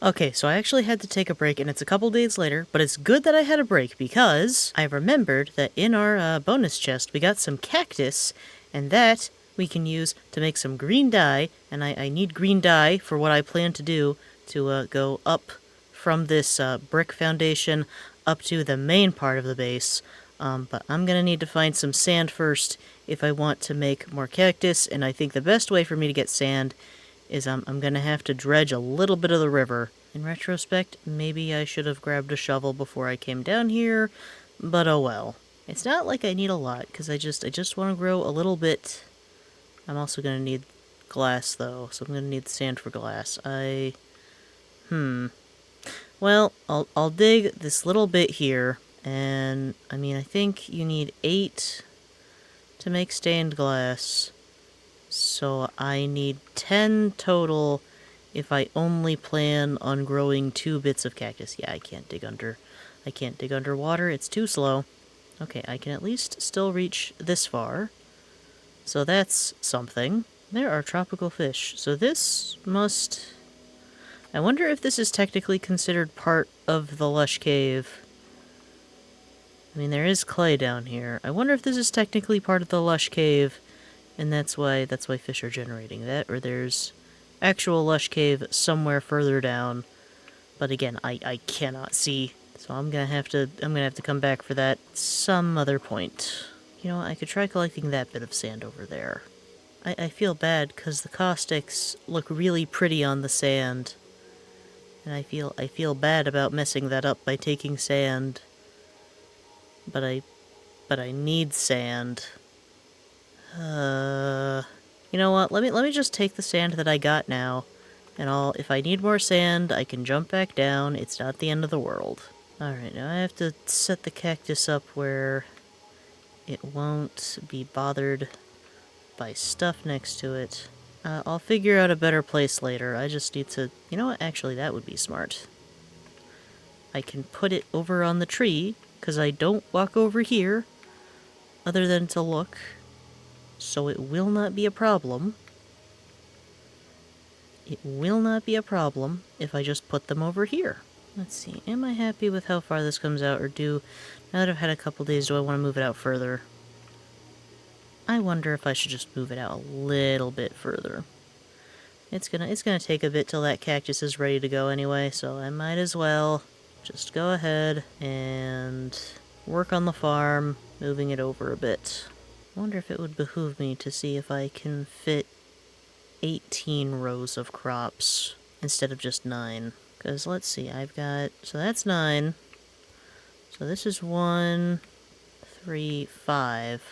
Okay, so I actually had to take a break, and it's a couple days later, but it's good that I had a break because I remembered that in our bonus chest we got some cactus, and that we can use to make some green dye, and I need green dye for what I plan to do to go up from this brick foundation up to the main part of the base. But I'm gonna need to find some sand first if I want to make more cactus, and I think the best way for me to get sand is I'm gonna have to dredge a little bit of the river. In retrospect, maybe I should have grabbed a shovel before I came down here, but oh well. It's not like I need a lot, because I just want to grow a little bit. I'm also gonna need glass, though, so I'm gonna need sand for glass. Well, I'll dig this little bit here, and, I mean, I think you need 8 to make stained glass. So I need 10 total if I only plan on growing 2 bits of cactus. Yeah, I can't dig underwater, it's too slow. Okay, I can at least still reach this far. So that's something. There are tropical fish. So this must... I wonder if this is technically considered part of the lush cave. I mean, there is clay down here. I wonder if this is technically part of the lush cave, and that's why fish are generating that, or there's actual lush cave somewhere further down. But again, I cannot see, so I'm gonna have to come back for that some other point. You know, I could try collecting that bit of sand over there. I feel bad because the caustics look really pretty on the sand, and I feel bad about messing that up by taking sand. But I need sand. You know what? Let me just take the sand that I got now, and if I need more sand, I can jump back down. It's not the end of the world. Alright, now I have to set the cactus up where it won't be bothered by stuff next to it. I'll figure out a better place later. I just need to... You know what? Actually, that would be smart. I can put it over on the tree, because I don't walk over here, other than to look. So it will not be a problem. It will not be a problem if I just put them over here. Let's see, am I happy with how far this comes out, or now that I've had a couple days, do I want to move it out further? I wonder if I should just move it out a little bit further. It's gonna take a bit till that cactus is ready to go anyway, so I might as well just go ahead and work on the farm, moving it over a bit. I wonder if it would behoove me to see if I can fit 18 rows of crops instead of just 9. Because let's see, so that's 9. So this is 1, 3, 5.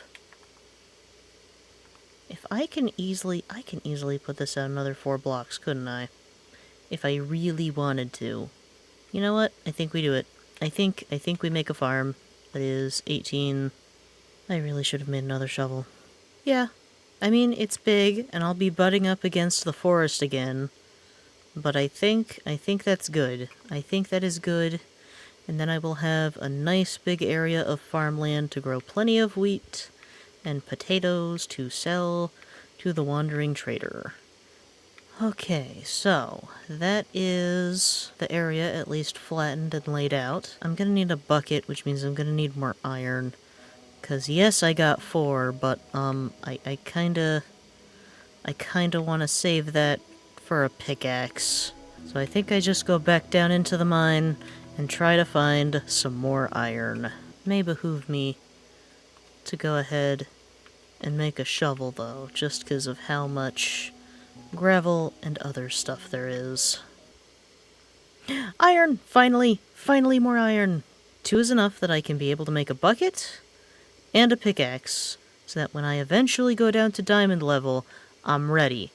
If I can easily put this out another 4 blocks, couldn't I? If I really wanted to. You know what? I think we do it. I think we make a farm that is 18. I really should have made another shovel. Yeah. I mean, it's big, and I'll be butting up against the forest again. But I think that's good. I think that is good. And then I will have a nice big area of farmland to grow plenty of wheat and potatoes to sell to the wandering trader. Okay, so that is the area at least flattened and laid out. I'm gonna need a bucket, which means I'm gonna need more iron. Because yes, I got 4, but I kinda want to save that for a pickaxe. So I think I just go back down into the mine and try to find some more iron. May behoove me to go ahead and make a shovel, though, just because of how much gravel and other stuff there is. Iron! Finally! Finally more iron! 2 is enough that I can be able to make a bucket and a pickaxe, so that when I eventually go down to diamond level, I'm ready.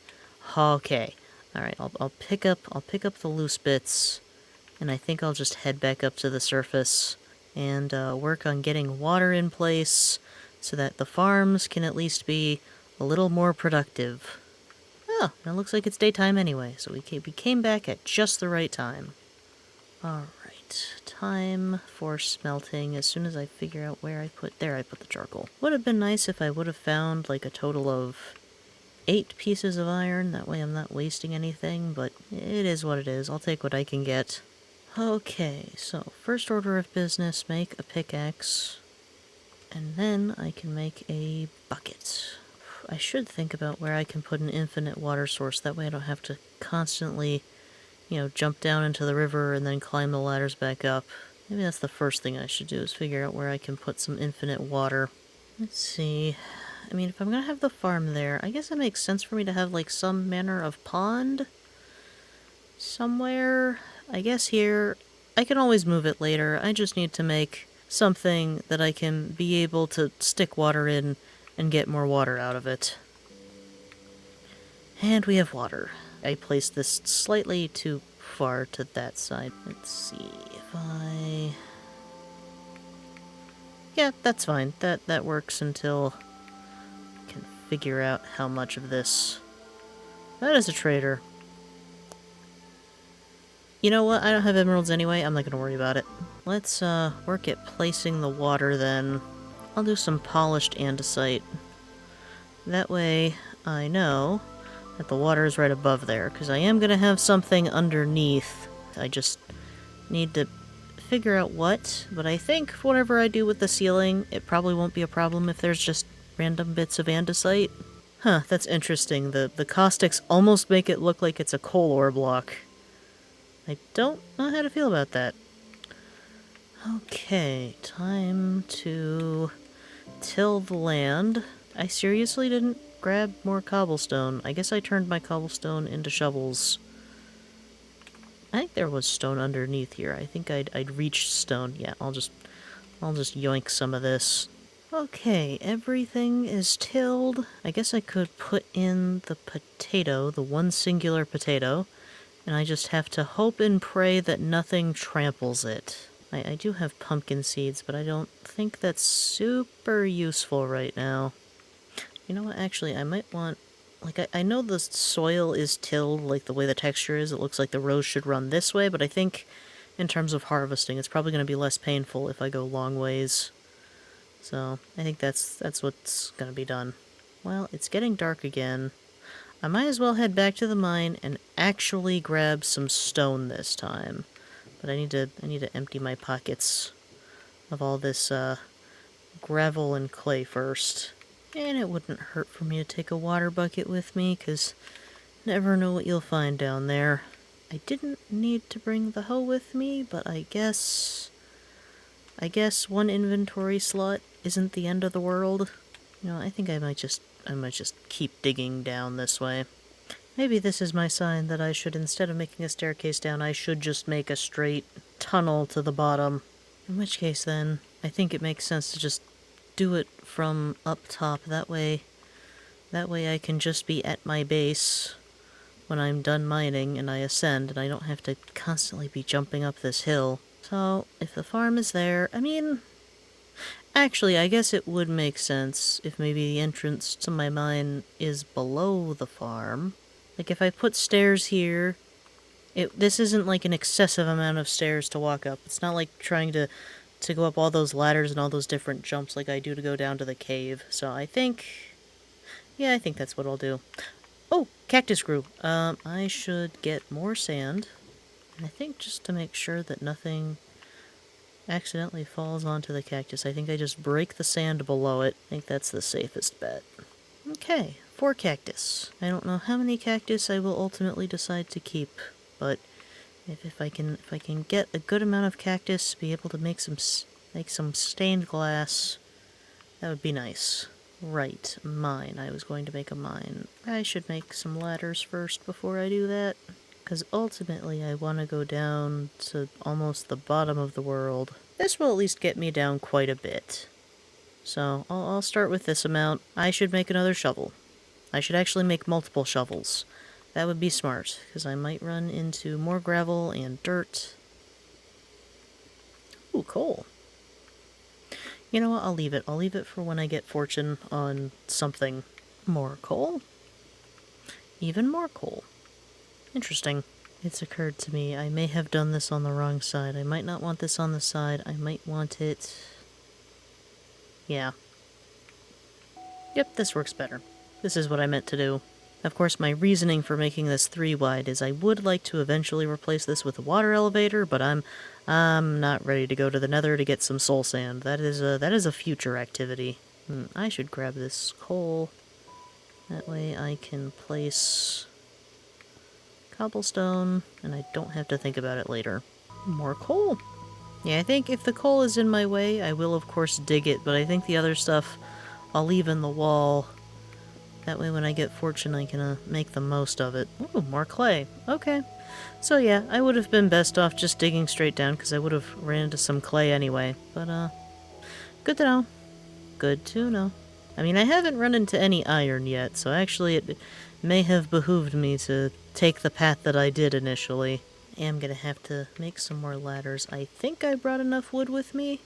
Okay. Alright, I'll pick up the loose bits, and I think I'll just head back up to the surface and work on getting water in place so that the farms can at least be a little more productive. Oh, and it looks like it's daytime anyway, so we came back at just the right time. Alright, time for smelting as soon as I figure out where I put the charcoal. Would have been nice if I would have found like a total of 8 pieces of iron. That way I'm not wasting anything, but it is what it is. I'll take what I can get. Okay, so first order of business, make a pickaxe. And then I can make a bucket. I should think about where I can put an infinite water source. That way I don't have to constantly, jump down into the river and then climb the ladders back up. Maybe that's the first thing I should do, is figure out where I can put some infinite water. Let's see. I mean, if I'm gonna have the farm there, I guess it makes sense for me to have, like, some manner of pond somewhere. I guess here. I can always move it later. I just need to make something that I can be able to stick water in and get more water out of it. And we have water. I placed this slightly too far to that side. Let's see if I... Yeah, that's fine. That works until I can figure out how much of this... That is a trader. You know what? I don't have emeralds anyway. I'm not going to worry about it. Let's work at placing the water then. I'll do some polished andesite. That way I know that the water is right above there, because I am going to have something underneath. I just need to figure out what, but I think whatever I do with the ceiling, it probably won't be a problem if there's just random bits of andesite. Huh, that's interesting. The caustics almost make it look like it's a coal ore block. I don't know how to feel about that. Okay, time to till the land. I seriously didn't grab more cobblestone. I guess I turned my cobblestone into shovels. I think there was stone underneath here. I think I'd reached stone. Yeah, I'll just yoink some of this. Okay, everything is tilled. I guess I could put in the potato, the one singular potato, and I just have to hope and pray that nothing tramples it. I do have pumpkin seeds, but I don't think that's super useful right now. You know what, actually, I might want... Like, I know the soil is tilled, like the way the texture is. It looks like the rows should run this way, but I think in terms of harvesting, it's probably going to be less painful if I go long ways. So, I think that's what's going to be done. Well, it's getting dark again. I might as well head back to the mine and actually grab some stone this time. But I need to empty my pockets of all this gravel and clay first. And it wouldn't hurt for me to take a water bucket with me, because never know what you'll find down there. I didn't need to bring the hoe with me, but I guess one inventory slot isn't the end of the world. I think I might just keep digging down this way. Maybe this is my sign that I should, instead of making a staircase down, I should just make a straight tunnel to the bottom. In which case, then, I think it makes sense to just do it from up top. That way I can just be at my base when I'm done mining and I ascend, and I don't have to constantly be jumping up this hill. So, if the farm is there, I mean... Actually, I guess it would make sense if maybe the entrance to my mine is below the farm. Like, if I put stairs here, this isn't like an excessive amount of stairs to walk up. It's not like trying to go up all those ladders and all those different jumps like I do to go down to the cave. So I think... Yeah, I think that's what I'll do. Oh, cactus grew. I should get more sand. And I think just to make sure that nothing accidentally falls onto the cactus, I think I just break the sand below it. I think that's the safest bet. Okay, 4 cactus. I don't know how many cactus I will ultimately decide to keep, but if I can get a good amount of cactus, be able to make some stained glass, that would be nice. Right, mine. I was going to make a mine. I should make some ladders first before I do that, because ultimately I want to go down to almost the bottom of the world. This will at least get me down quite a bit. So, I'll start with this amount. I should make another shovel. I should actually make multiple shovels. That would be smart, because I might run into more gravel and dirt. Ooh, coal. You know what, I'll leave it. I'll leave it for when I get fortune on something. More coal? Even more coal. Interesting. It's occurred to me, I may have done this on the wrong side. I might not want this on the side. I might want it... Yeah. Yep, this works better. This is what I meant to do. Of course, my reasoning for making this 3 wide is I would like to eventually replace this with a water elevator, but I'm not ready to go to the Nether to get some soul sand. That is a future activity. I should grab this coal. That way I can place cobblestone, and I don't have to think about it later. More coal. Yeah, I think if the coal is in my way, I will of course dig it, but I think the other stuff I'll leave in the wall. That way when I get fortune, I can make the most of it. Ooh, more clay. Okay. So yeah, I would have been best off just digging straight down, because I would have ran into some clay anyway. But, good to know. Good to know. I mean, I haven't run into any iron yet, so actually it may have behooved me to take the path that I did initially. I am gonna have to make some more ladders. I think I brought enough wood with me.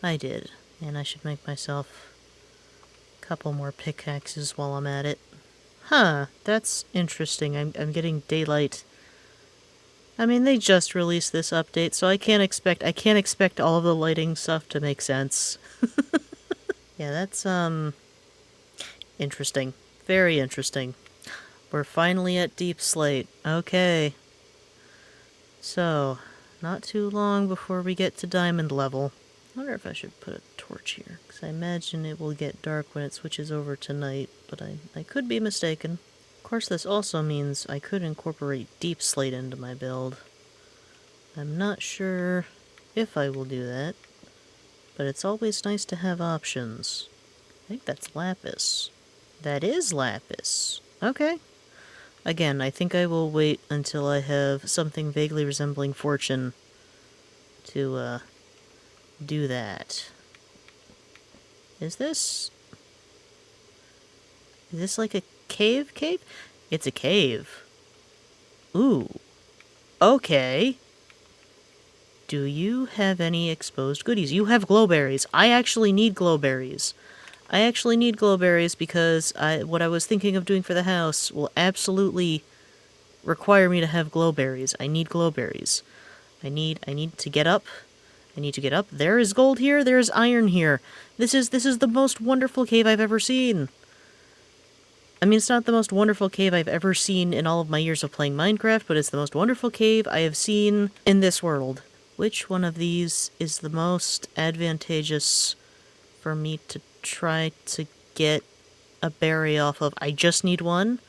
I did. And I should make myself a couple more pickaxes while I'm at it. Huh, that's interesting. I'm getting daylight. I mean, they just released this update, so I can't expect all of the lighting stuff to make sense. Yeah, that's, interesting. Very interesting. We're finally at Deep Slate. Okay. So, not too long before we get to diamond level. I wonder if I should put a torch here, because I imagine it will get dark when it switches over to night, but I could be mistaken. Of course, this also means I could incorporate Deep Slate into my build. I'm not sure if I will do that, but it's always nice to have options. I think that's lapis. That is lapis. Okay. Again, I think I will wait until I have something vaguely resembling fortune to, do that. Is this like a cave? It's a cave. Ooh. Okay. Do you have any exposed goodies? You have glowberries. I actually need glowberries. Because what I was thinking of doing for the house will absolutely require me to have glowberries. I need glowberries. I need to get up. There is gold here. There is iron here. This is the most wonderful cave I've ever seen. I mean, it's not the most wonderful cave I've ever seen in all of my years of playing Minecraft, but it's the most wonderful cave I have seen in this world. Which one of these is the most advantageous for me to try to get a berry off of? I just need one.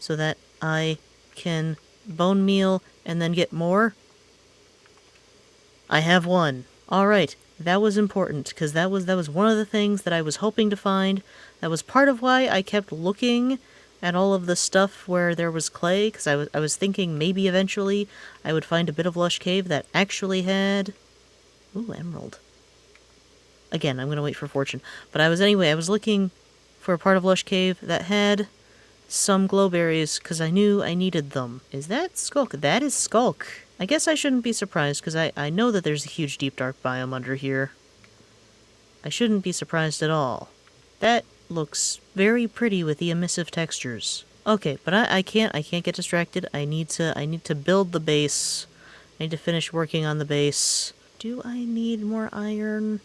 So that I can bone meal and then get more. I have one. Alright, that was important, because that was one of the things that I was hoping to find. That was part of why I kept looking at all of the stuff where there was clay, because I was thinking maybe eventually I would find a bit of lush cave that actually had... Ooh, emerald. Again, I'm gonna wait for fortune. But I was looking for a part of lush cave that had some glowberries, because I knew I needed them. Is that Skulk? That is Skulk. I guess I shouldn't be surprised, because I know that there's a huge deep dark biome under here. I shouldn't be surprised at all. That looks very pretty with the emissive textures. Okay, but I can't get distracted. I need to build the base. I need to finish working on the base. Do I need more iron?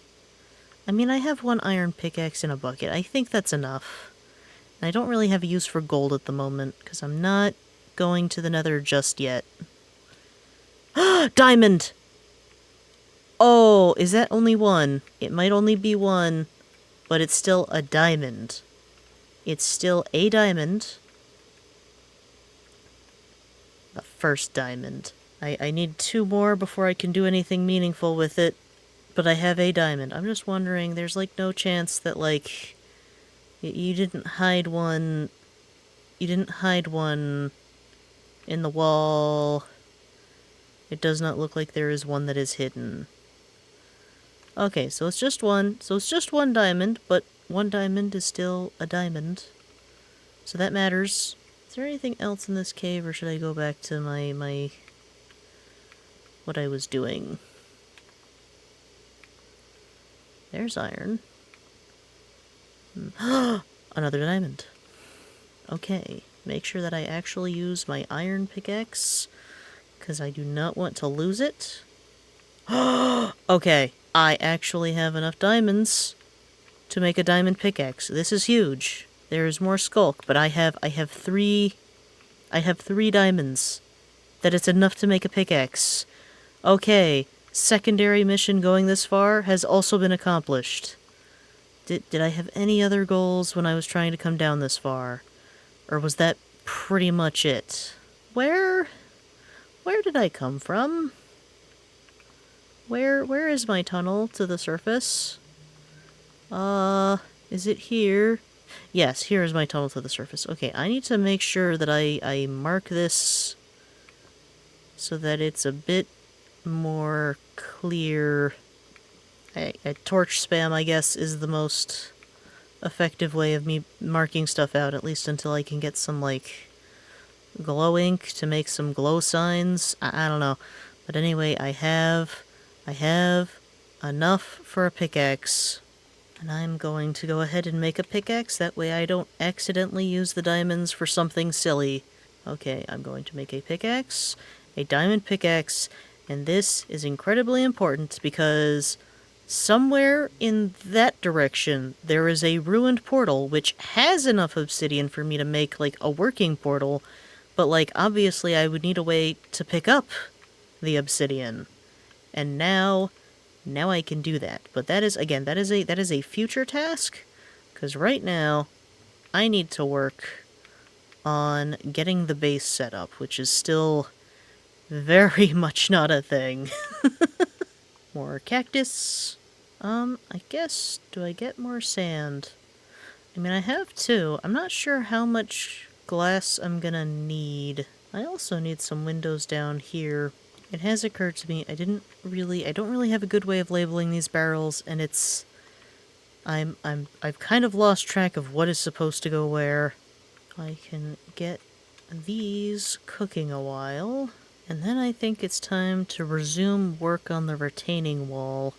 I mean, I have one iron pickaxe in a bucket. I think that's enough. And I don't really have a use for gold at the moment, because I'm not going to the Nether just yet. Diamond! Oh, is that only one? It might only be one, but it's still a diamond. It's still a diamond. The first diamond. I need 2 more before I can do anything meaningful with it, but I have a diamond. I'm just wondering, there's like no chance that like... You didn't hide one... You didn't hide one in the wall. It does not look like there is one that is hidden. Okay, so it's just one. So it's just one diamond, but one diamond is still a diamond. So that matters. Is there anything else in this cave, or should I go back to my what I was doing? There's iron. Another diamond. Okay, make sure that I actually use my iron pickaxe, because I do not want to lose it. Okay, I actually have enough diamonds to make a diamond pickaxe. This is huge. There's more skulk, but I have 3 diamonds. That it's enough to make a pickaxe. Okay, secondary mission going this far has also been accomplished. Did I have any other goals when I was trying to come down this far? Or was that pretty much it? Where did I come from? Where is my tunnel to the surface? Is it here? Yes, here is my tunnel to the surface. Okay, I need to make sure that I mark this so that it's a bit more clear. A torch spam, I guess, is the most effective way of me marking stuff out, at least until I can get some, like, glow ink to make some glow signs. I don't know. But anyway, I have enough for a pickaxe. And I'm going to go ahead and make a pickaxe, that way I don't accidentally use the diamonds for something silly. Okay, I'm going to make a pickaxe, a diamond pickaxe, and this is incredibly important because somewhere in that direction there is a ruined portal which has enough obsidian for me to make, like, a working portal, but, like, obviously I would need a way to pick up the obsidian. And now I can do that. But that is, again, that is a future task, because right now I need to work on getting the base set up, which is still very much not a thing. More cactus. I guess, do I get more sand? I mean, I have 2. I'm not sure how much glass I'm gonna need. I also need some windows down here. It has occurred to me, I don't really have a good way of labeling these barrels, and I've kind of lost track of what is supposed to go where. I can get these cooking a while, and then I think it's time to resume work on the retaining wall,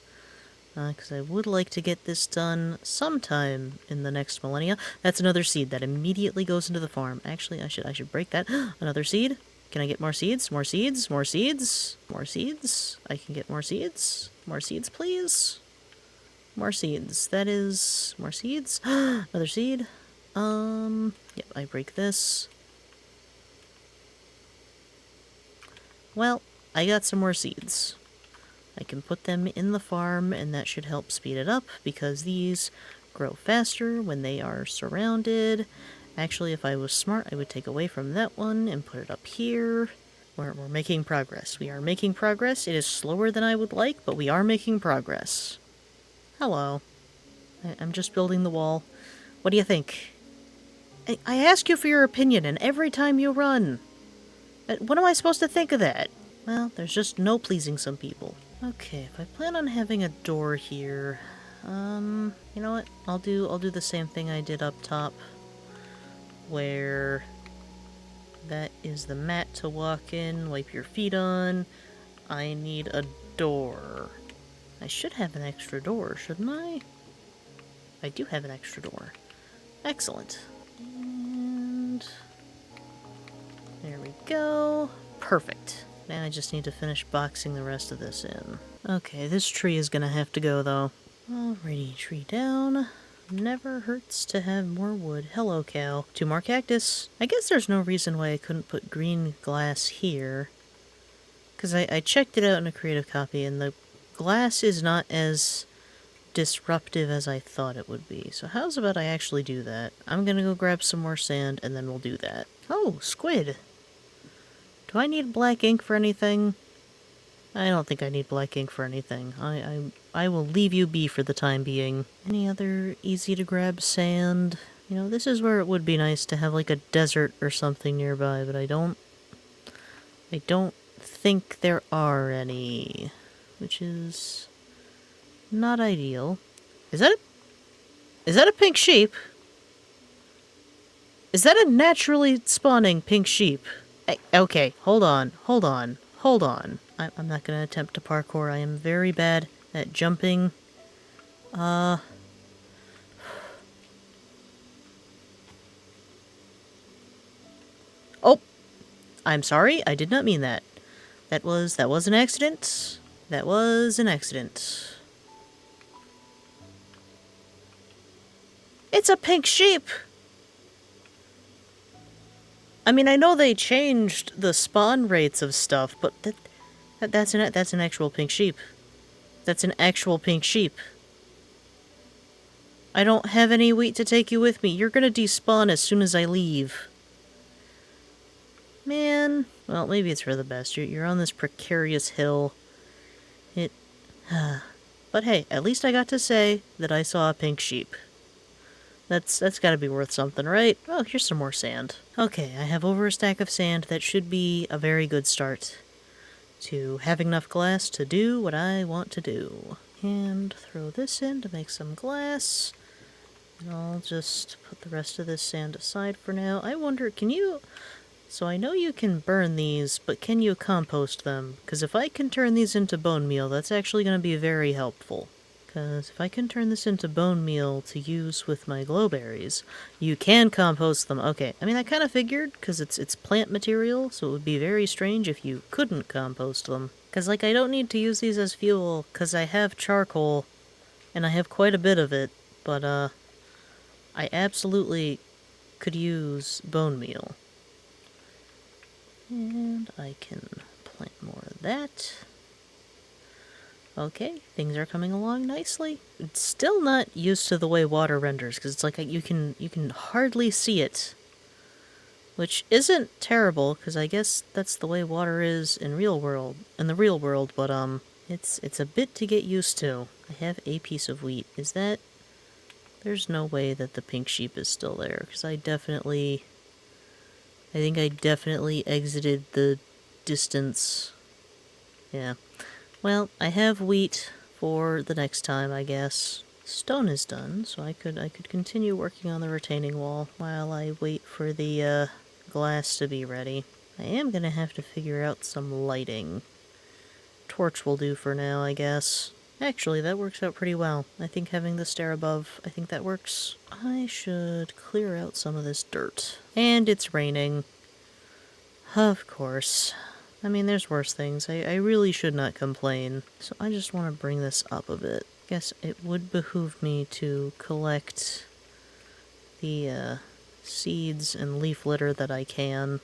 because I would like to get this done sometime in the next millennia. That's another seed that immediately goes into the farm. Actually, I should break that. Another seed. Can I get more seeds? More seeds? More seeds? More seeds? I can get more seeds? More seeds, please? More seeds. That is... more seeds? Another seed. Yep, I break this. Well, I got some more seeds. I can put them in the farm, and that should help speed it up, because these grow faster when they are surrounded. Actually, if I was smart, I would take away from that one and put it up here. We're making progress. We are making progress. It is slower than I would like, but we are making progress. Hello. I'm just building the wall. What do you think? I ask you for your opinion, and every time you run. What am I supposed to think of that? Well, there's just no pleasing some people. Okay, if I plan on having a door here, you know what? I'll do the same thing I did up top, where that is the mat to walk in, wipe your feet on. I need a door. I should have an extra door, shouldn't I? I do have an extra door. Excellent. And there we go. Perfect. Now I just need to finish boxing the rest of this in. Okay, this tree is gonna have to go, though. Alrighty, tree down. Never hurts to have more wood. Hello, cow. 2 more cactus. I guess there's no reason why I couldn't put green glass here. Because I checked it out in a creative copy, and the glass is not as disruptive as I thought it would be. So how's about I actually do that? I'm gonna go grab some more sand, and then we'll do that. Oh, squid. Do I need black ink for anything? I don't think I need black ink for anything. I will leave you be for the time being. Any other easy-to-grab sand? You know, this is where it would be nice to have, like, a desert or something nearby, but I don't think there are any, which is not ideal. Is that a pink sheep? Is that a naturally spawning pink sheep? Okay, hold on. I'm not gonna attempt to parkour. I am very bad at jumping. Oh, I'm sorry. I did not mean that. That was an accident. That was an accident. It's a pink sheep! I mean, I know they changed the spawn rates of stuff, but that's an actual pink sheep. That's an actual pink sheep. I don't have any wheat to take you with me. You're gonna despawn as soon as I leave. Man. Well, maybe it's for the best. You're on this precarious hill. It... But hey, at least I got to say that I saw a pink sheep. That's gotta be worth something, right? Oh, here's some more sand. Okay, I have over a stack of sand. That should be a very good start to having enough glass to do what I want to do. And throw this in to make some glass. And I'll just put the rest of this sand aside for now. I wonder, can you... So I know you can burn these, but can you compost them? Because if I can turn these into bone meal, that's actually going to be very helpful. Because if I can turn this into bone meal to use with my glowberries, you can compost them. Okay, I mean, I kind of figured, because it's plant material, so it would be very strange if you couldn't compost them. Because, like, I don't need to use these as fuel, because I have charcoal, and I have quite a bit of it, but, I absolutely could use bone meal. And I can plant more of that. Okay, things are coming along nicely. It's still not used to the way water renders, because it's like you can hardly see it. Which isn't terrible, because I guess that's the way water is in the real world, but it's a bit to get used to. I have a piece of wheat. Is that... There's no way that the pink sheep is still there, because I think I definitely exited the distance. Yeah. Well, I have wheat for the next time, I guess. Stone is done, so I could continue working on the retaining wall while I wait for the glass to be ready. I am gonna have to figure out some lighting. Torch will do for now, I guess. Actually, that works out pretty well. I think having the stair above, I think that works. I should clear out some of this dirt. And it's raining. Of course. I mean, there's worse things. I really should not complain. So I just want to bring this up a bit. Guess it would behoove me to collect the seeds and leaf litter that I can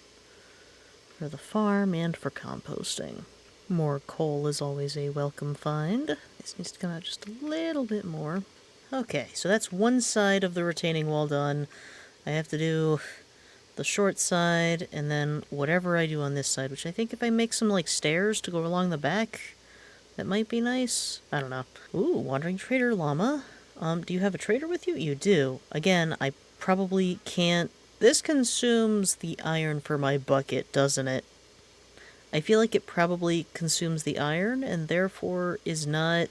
for the farm and for composting. More coal is always a welcome find. This needs to come out just a little bit more. Okay, so that's one side of the retaining wall done. I have to do the short side, and then whatever I do on this side, which I think if I make some, like, stairs to go along the back, that might be nice. I don't know. Ooh, Wandering Trader Llama. Do you have a trader with you? You do. Again, I probably can't... This consumes the iron for my bucket, doesn't it? I feel like it probably consumes the iron, and therefore is not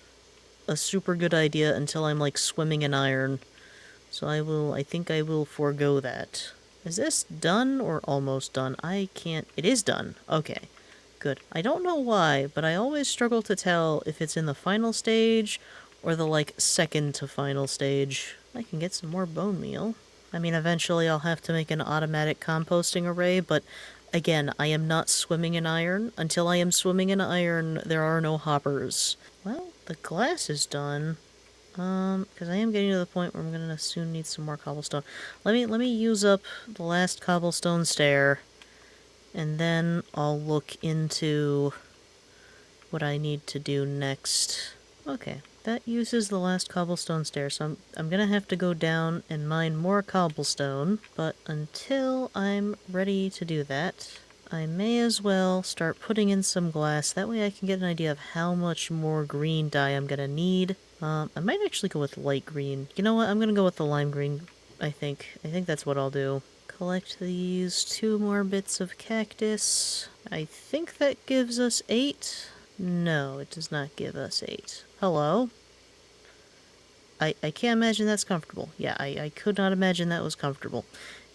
a super good idea until I'm, like, swimming in iron. So I think I will forego that. Is this done or almost done? I can't... It is done. Okay. Good. I don't know why, but I always struggle to tell if it's in the final stage or the, like, second to final stage. I can get some more bone meal. I mean, eventually I'll have to make an automatic composting array, but again, I am not swimming in iron. Until I am swimming in iron, there are no hoppers. Well, the glass is done. Because I am getting to the point where I'm gonna soon need some more cobblestone. Let me use up the last cobblestone stair, and then I'll look into what I need to do next. Okay, that uses the last cobblestone stair, so I'm gonna have to go down and mine more cobblestone, but until I'm ready to do that, I may as well start putting in some glass. That way I can get an idea of how much more green dye I'm gonna need. I might actually go with light green. You know what? I'm gonna go with the lime green, I think. I think that's what I'll do. Collect these 2 more bits of cactus. I think that gives us 8. No, it does not give us 8. Hello? I can't imagine that's comfortable. Yeah, I could not imagine that was comfortable.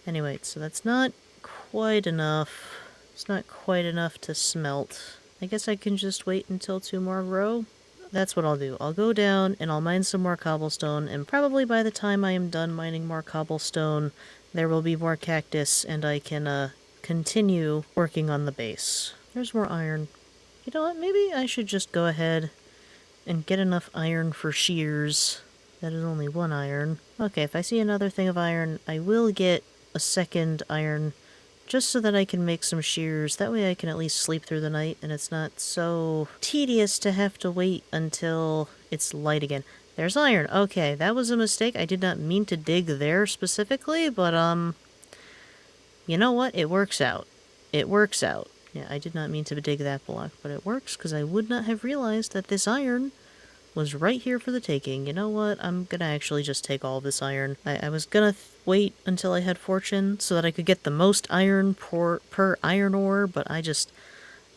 Anyway, so that's not quite enough. It's not quite enough to smelt. I guess I can just wait until 2 more grow. That's what I'll do. I'll go down and I'll mine some more cobblestone, and probably by the time I am done mining more cobblestone, there will be more cactus, and I can continue working on the base. There's more iron. You know what? Maybe I should just go ahead and get enough iron for shears. That is only 1 iron. Okay, if I see another thing of iron, I will get a second iron just so that I can make some shears. That way I can at least sleep through the night, and it's not so tedious to have to wait until it's light again. There's iron. Okay, that was a mistake. I did not mean to dig there specifically, but, you know what? It works out. It works out. Yeah, I did not mean to dig that block, but it works because I would not have realized that this iron was right here for the taking. You know what? I'm gonna actually just take all of this iron. I was gonna wait until I had fortune so that I could get the most iron per iron ore, but I just...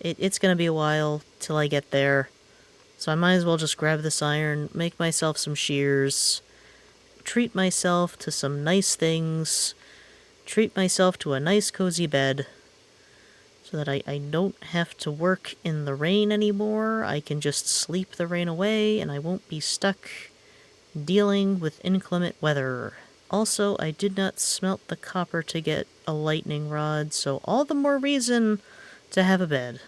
It's gonna be a while till I get there. So I might as well just grab this iron, make myself some shears, treat myself to some nice things, treat myself to a nice cozy bed, so that I don't have to work in the rain anymore. I can just sleep the rain away, and I won't be stuck dealing with inclement weather. Also, I did not smelt the copper to get a lightning rod, so all the more reason to have a bed.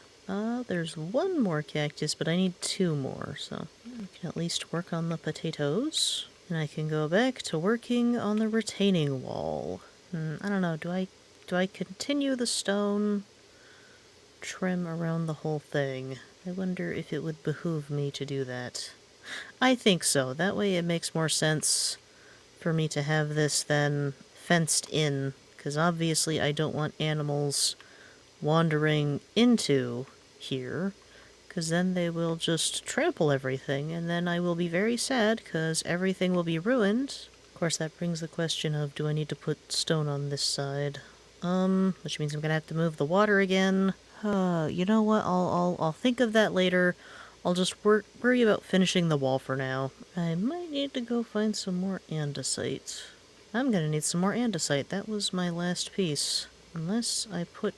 There's one more cactus, but I need 2 more, so I can at least work on the potatoes. And I can go back to working on the retaining wall. I don't know, do I continue the stone trim around the whole thing? I wonder if it would behoove me to do that. I think so. That way it makes more sense for me to have this then fenced in, because obviously I don't want animals wandering into here, because then they will just trample everything, and then I will be very sad because everything will be ruined. Of course, that brings the question of, do I need to put stone on this side? Which means I'm gonna have to move the water again. You know what? I'll think of that later. I'll just worry about finishing the wall for now. I might need to go find some more andesite. I'm gonna need some more andesite. That was my last piece. Unless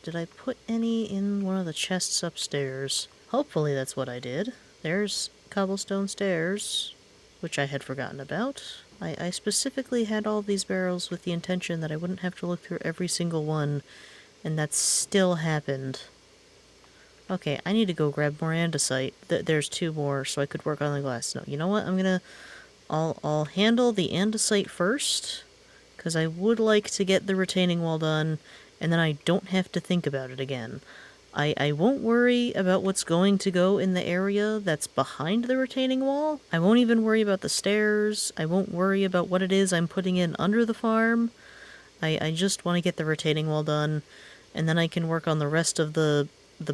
did I put any in one of the chests upstairs? Hopefully that's what I did. There's cobblestone stairs, which I had forgotten about. I specifically had all these barrels with the intention that I wouldn't have to look through every single one, and that still happened. Okay, I need to go grab more andesite. There's 2 more, so I could work on the glass. No, you know what? I'll handle the andesite first, because I would like to get the retaining wall done, and then I don't have to think about it again. I won't worry about what's going to go in the area that's behind the retaining wall. I won't even worry about the stairs. I won't worry about what it is I'm putting in under the farm. I just want to get the retaining wall done, and then I can work on the rest of the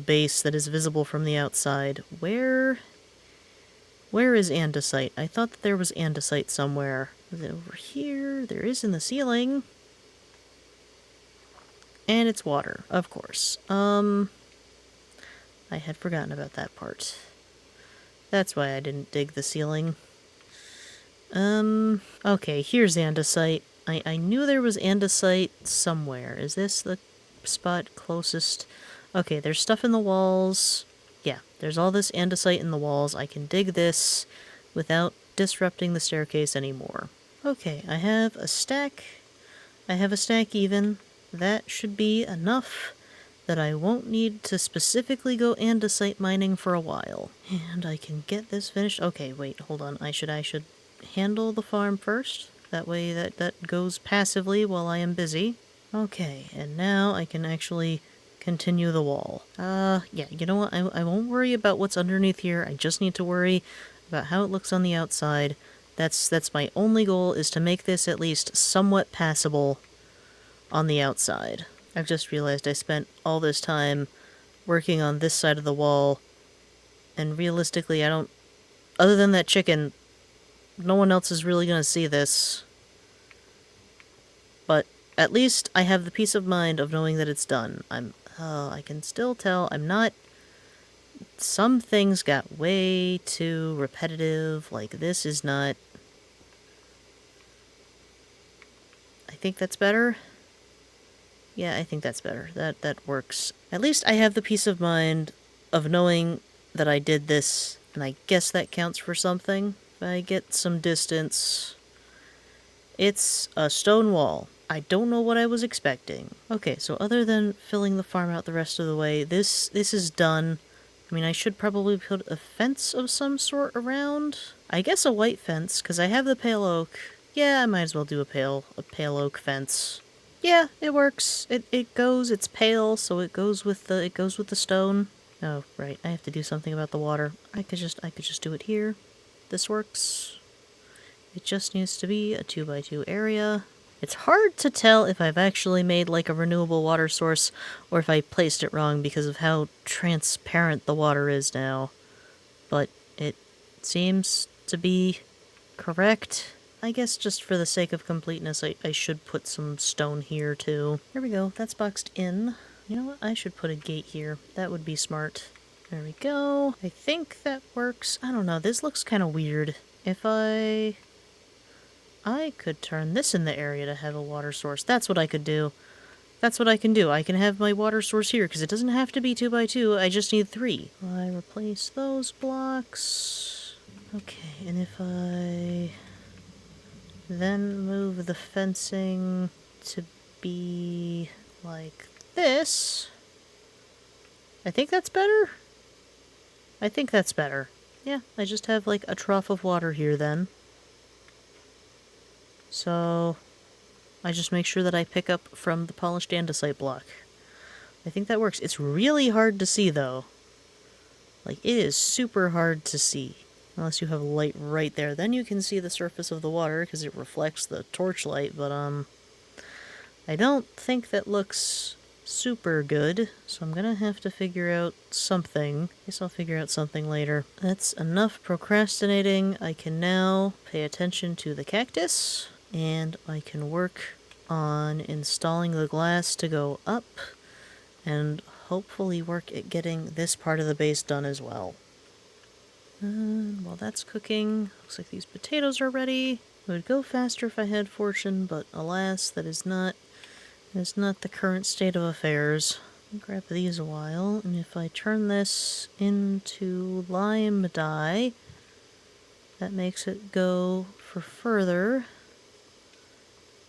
base that is visible from the outside. Where is andesite? I thought that there was andesite somewhere. Is it over here? There is in the ceiling. And it's water, of course. I had forgotten about that part. That's why I didn't dig the ceiling. Okay, here's andesite. I knew there was andesite somewhere. Is this the spot closest? Okay, there's stuff in the walls. Yeah, there's all this andesite in the walls. I can dig this without disrupting the staircase anymore. Okay, I have a stack. I have a stack even. That should be enough that I won't need to specifically go andesite mining for a while. And I can get this finished. Okay, wait, hold on. I should handle the farm first. That way that goes passively while I am busy. Okay, and now I can actually continue the wall. Yeah, you know what? I won't worry about what's underneath here. I just need to worry about how it looks on the outside. That's my only goal, is to make this at least somewhat passable on the outside. I've just realized I spent all this time working on this side of the wall, and realistically other than that chicken, no one else is really gonna see this. But at least I have the peace of mind of knowing that it's done. I can still tell I'm not... Some things got way too repetitive, like this is not... I think that's better. Yeah, I think that's better. That works. At least I have the peace of mind of knowing that I did this, and I guess that counts for something. If I get some distance... It's a stone wall. I don't know what I was expecting. Okay, so other than filling the farm out the rest of the way, this is done. I mean, I should probably put a fence of some sort around. I guess a white fence, because I have the pale oak. Yeah, I might as well do a pale oak fence. Yeah, it works. It's pale, so it goes with the stone. Oh, right. I have to do something about the water. I could just do it here. This works. It just needs to be a 2x2 area. It's hard to tell if I've actually made like a renewable water source or if I placed it wrong because of how transparent the water is now. But it seems to be correct. I guess just for the sake of completeness, I should put some stone here too. There we go, that's boxed in. You know what, I should put a gate here. That would be smart. There we go. I think that works. I don't know, this looks kind of weird. If I could turn this in the area to have a water source. That's what I could do. That's what I can do. I can have my water source here, because it doesn't have to be 2x2, I just need 3. I replace those blocks. Okay, and if I then move the fencing to be like this, I think that's better. I think that's better. Yeah, I just have like a trough of water here then. So I just make sure that I pick up from the polished andesite block. I think that works. It's really hard to see though. Like, it is super hard to see. Unless you have light right there. Then you can see the surface of the water because it reflects the torchlight, but I don't think that looks super good, so I'm gonna have to figure out something. Guess I'll figure out something later. That's enough procrastinating. I can now pay attention to the cactus, and I can work on installing the glass to go up, and hopefully work at getting this part of the base done as well. And while that's cooking, looks like these potatoes are ready. It would go faster if I had fortune, but alas, that is not the current state of affairs. I'll grab these a while, and if I turn this into lime dye, that makes it go for further.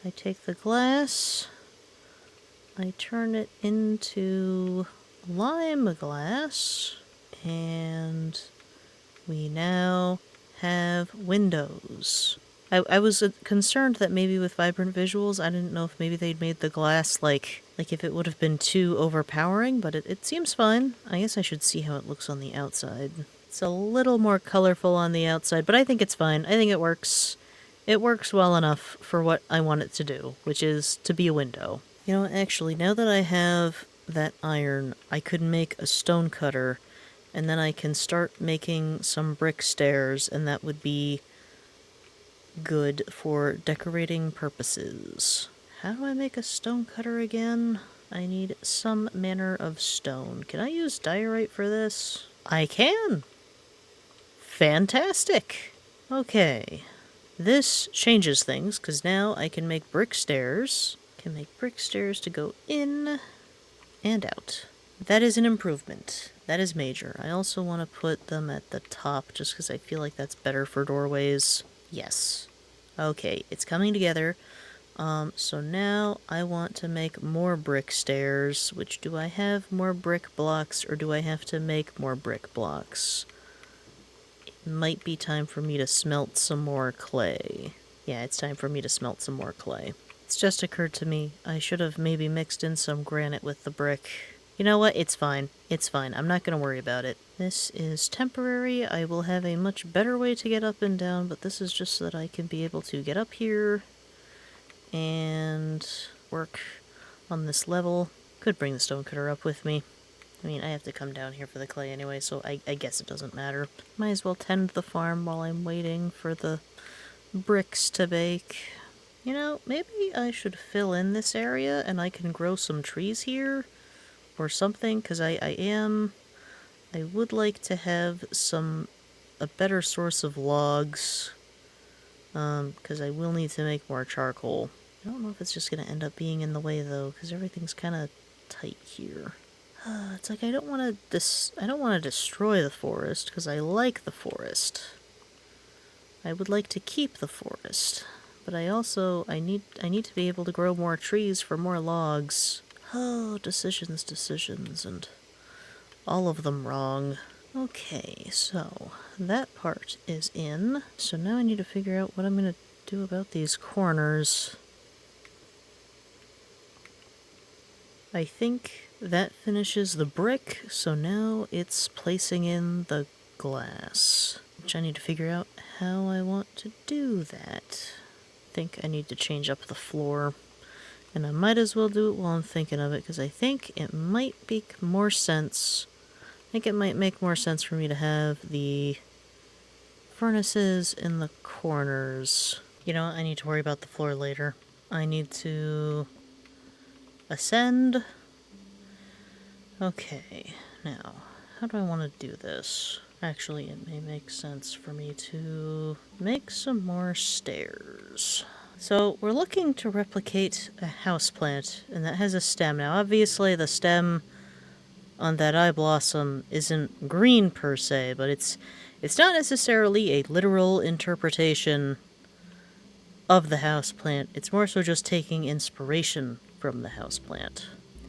I take the glass, I turn it into lime glass, and we now have windows. I was concerned that maybe with vibrant visuals, I didn't know if maybe they'd made the glass like if it would have been too overpowering, but it seems fine. I guess I should see how it looks on the outside. It's a little more colorful on the outside, but I think it's fine. I think it works. It works well enough for what I want it to do, which is to be a window. You know, actually, now that I have that iron, I could make a stone cutter, and then I can start making some brick stairs, and that would be good for decorating purposes. How do I make a stone cutter again? I need some manner of stone. Can I use diorite for this? I can! Fantastic! Okay. This changes things, because now I can make brick stairs. Can make brick stairs to go in and out. That is an improvement. That is major. I also want to put them at the top, just because I feel like that's better for doorways. Yes. Okay, it's coming together. So now I want to make more brick stairs, which do I have more brick blocks, or do I have to make more brick blocks? It might be time for me to smelt some more clay. Yeah, it's time for me to smelt some more clay. It's just occurred to me, I should have maybe mixed in some granite with the brick. You know what? It's fine. It's fine. I'm not going to worry about it. This is temporary. I will have a much better way to get up and down, but this is just so that I can be able to get up here and work on this level. Could bring the stone cutter up with me. I mean, I have to come down here for the clay anyway, so I guess it doesn't matter. Might as well tend the farm while I'm waiting for the bricks to bake. You know, maybe I should fill in this area and I can grow some trees here or something, because I would like to have a better source of logs, because I will need to make more charcoal. I don't know if it's just going to end up being in the way though, because everything's kind of tight here. It's like I don't want to destroy the forest, because I like the forest. I would like to keep the forest, but I need to be able to grow more trees for more logs. Oh, decisions, and all of them wrong. Okay, so that part is in. So now I need to figure out what I'm going to do about these corners. I think that finishes the brick, so now it's placing in the glass, which I need to figure out how I want to do that. I think I need to change up the floor, and I might as well do it while I'm thinking of it, because I think it might make more sense. I think it might make more sense for me to have the furnaces in the corners. You know what? I need to worry about the floor later. I need to ascend. Okay, now, how do I want to do this? Actually, it may make sense for me to make some more stairs. So, we're looking to replicate a houseplant, and that has a stem. Now, obviously, the stem on that Eyeblossom isn't green per se, but it's not necessarily a literal interpretation of the houseplant. It's more so just taking inspiration from the houseplant.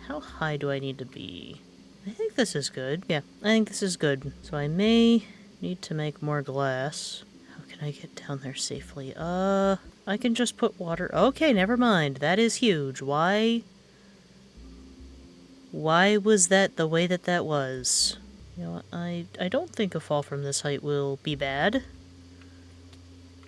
How high do I need to be? I think this is good. Yeah, I think this is good. So I may need to make more glass. How can I get down there safely? I can just put water. Okay, never mind. That is huge. Why was that the way that was? You know what? I don't think a fall from this height will be bad.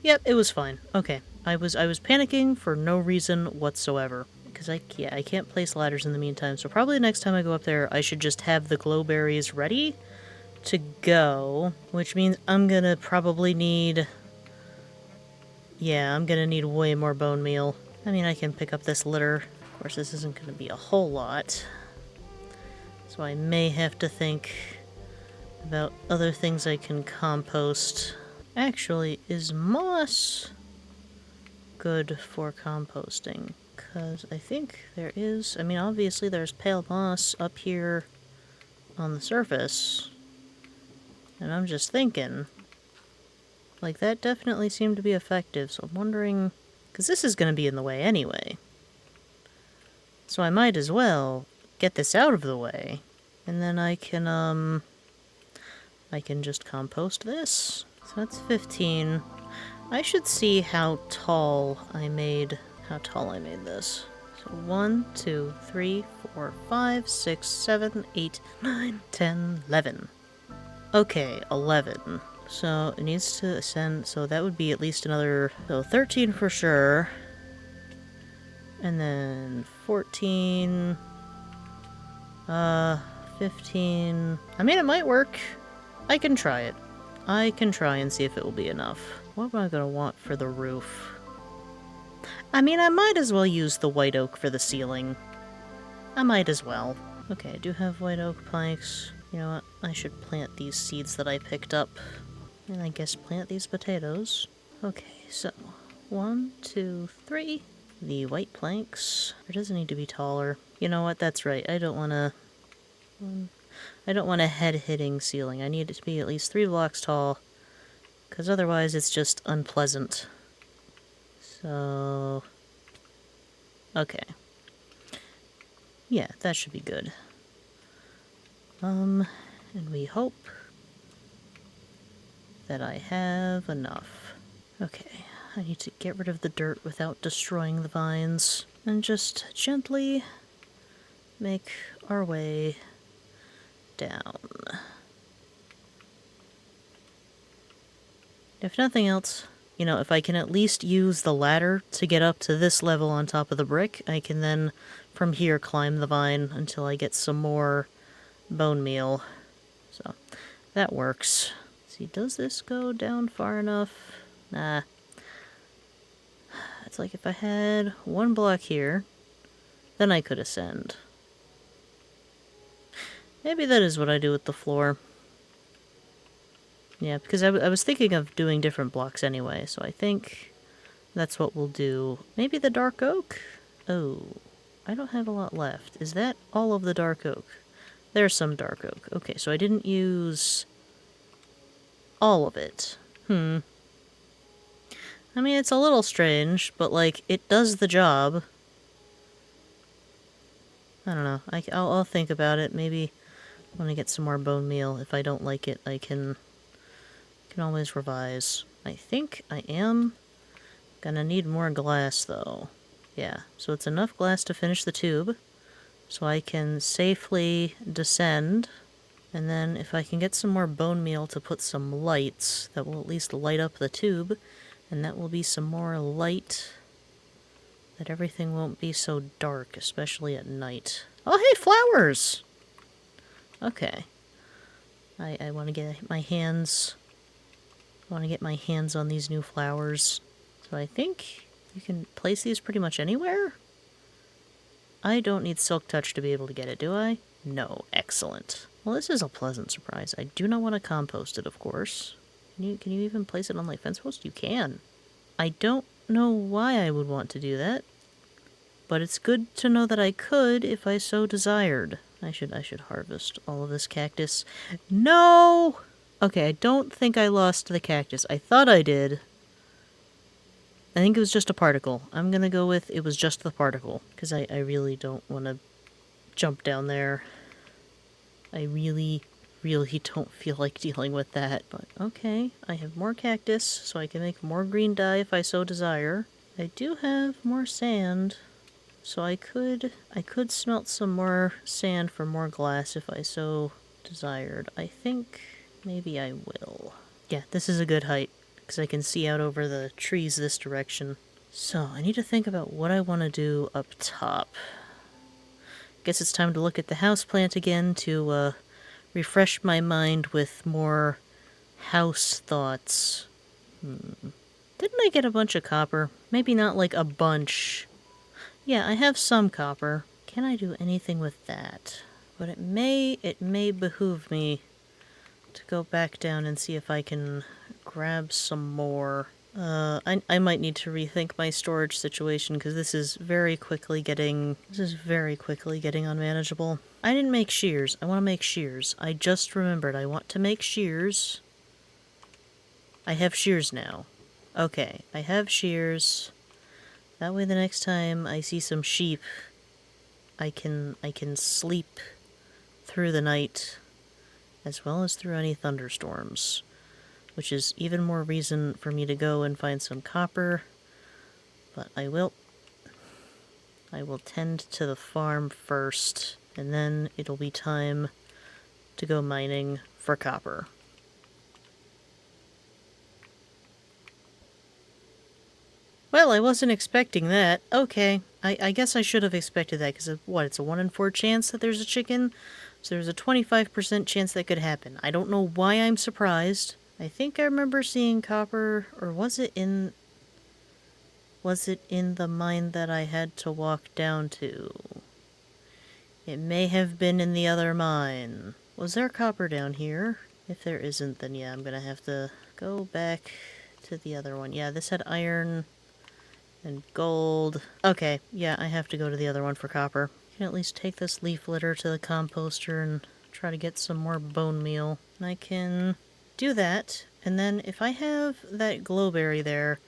Yep, it was fine. Okay. I was panicking for no reason whatsoever. Because I can't place ladders in the meantime, so probably next time I go up there, I should just have the glow berries ready to go, which means I'm gonna probably need... Yeah, I'm gonna need way more bone meal. I mean, I can pick up this litter. Of course, this isn't gonna be a whole lot. So I may have to think about other things I can compost. Actually, is moss good for composting? Because I think there is... I mean, obviously there's pale moss up here on the surface. And I'm just thinking... Like, that definitely seemed to be effective, so I'm wondering... Because this is going to be in the way anyway. So I might as well get this out of the way. And then I can just compost this. So that's 15. I should see how tall I made this. So 1, 2, 3, 4, 5, 6, 7, 8, 9, 10, 11. Okay, 11. So it needs to ascend, so that would be at least another, so 13 for sure. And then 14, 15. I mean, it might work. I can try it. I can try and see if it will be enough. What am I gonna want for the roof? I mean, I might as well use the white oak for the ceiling. I might as well. Okay, I do have white oak planks. You know what? I should plant these seeds that I picked up. And I guess plant these potatoes. Okay, so 1, 2, 3. The white planks. It doesn't need to be taller. You know what? That's right. I don't want a head-hitting ceiling. I need it to be at least 3 blocks tall, because otherwise it's just unpleasant. So... okay. Yeah, that should be good. And we hope that I have enough. Okay, I need to get rid of the dirt without destroying the vines, and just gently make our way down. If nothing else, you know, if I can at least use the ladder to get up to this level on top of the brick, I can then, from here, climb the vine until I get some more bone meal. So, that works. See, does this go down far enough? Nah. It's like if I had 1 block here, then I could ascend. Maybe that is what I do with the floor. Yeah, because I was thinking of doing different blocks anyway, so I think that's what we'll do. Maybe the dark oak? Oh, I don't have a lot left. Is that all of the dark oak? There's some dark oak. Okay, so I didn't use all of it. I mean, it's a little strange, but, like, it does the job. I don't know. I'll think about it. Maybe when I get some more bone meal, if I don't like it, I can always revise. I think I am gonna need more glass, though. Yeah, so it's enough glass to finish the tube. so I can safely descend. And then if I can get some more bone meal to put some lights, that will at least light up the tube, and that will be some more light, that everything won't be so dark, especially at night. Oh, hey, flowers! Okay. I want to get my hands... I want to get my hands on these new flowers. So I think you can place these pretty much anywhere? I don't need Silk Touch to be able to get it, do I? No. Excellent. Well, this is a pleasant surprise. I do not want to compost it, of course. Can you even place it on like fence post? You can. I don't know why I would want to do that, but it's good to know that I could if I so desired. I should harvest all of this cactus. No! Okay, I don't think I lost the cactus. I thought I did. I think it was just a particle. I'm gonna go with it was just the particle, because I really don't want to jump down there. I really don't feel like dealing with that. But okay, I have more cactus, so I can make more green dye if I so desire. I do have more sand, so I could smelt some more sand for more glass if I so desired. I think maybe I will. Yeah, this is a good height, because I can see out over the trees this direction. So, I need to think about what I want to do up top. Guess it's time to look at the houseplant again to refresh my mind with more house thoughts. Didn't I get a bunch of copper? Maybe not like a bunch. Yeah, I have some copper. Can I do anything with that? But it may behoove me to go back down and see if I can grab some more. I might need to rethink my storage situation, because this is very quickly getting unmanageable. I didn't make shears. I want to make shears. I just remembered I want to make shears. I have shears now. Okay, I have shears. That way the next time I see some sheep, I can sleep through the night, as well as through any thunderstorms, which is even more reason for me to go and find some copper. But I will tend to the farm first, and then it'll be time to go mining for copper. Well, I wasn't expecting that. Okay, I guess I should have expected that, because it's a 1 in 4 chance that there's a chicken? So there's a 25% chance that could happen. I don't know why I'm surprised. I think I remember seeing copper, or was it in the mine that I had to walk down to? It may have been in the other mine. Was there copper down here? If there isn't, then yeah, I'm gonna have to go back to the other one. Yeah, this had iron and gold. Okay, yeah, I have to go to the other one for copper. I can at least take this leaf litter to the composter and try to get some more bone meal. And I can do that, and then if I have that glowberry there,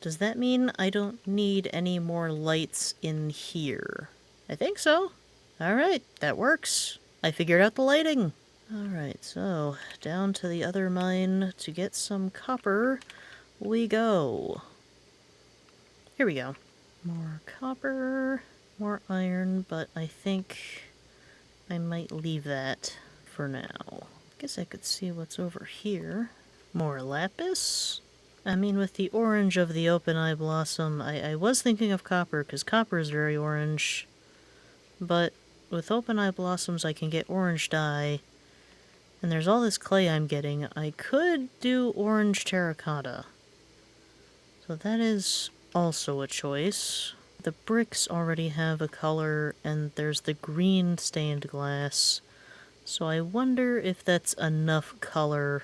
does that mean I don't need any more lights in here? I think so. Alright, that works. I figured out the lighting. Alright, so down to the other mine to get some copper we go. Here we go. More copper, more iron, but I think I might leave that for now. Guess I could see what's over here. More lapis? I mean, with the orange of the open Eyeblossom, I was thinking of copper, because copper is very orange. But with open Eyeblossoms, I can get orange dye. And there's all this clay I'm getting. I could do orange terracotta. So that is also a choice. The bricks already have a color, and there's the green stained glass. So I wonder if that's enough color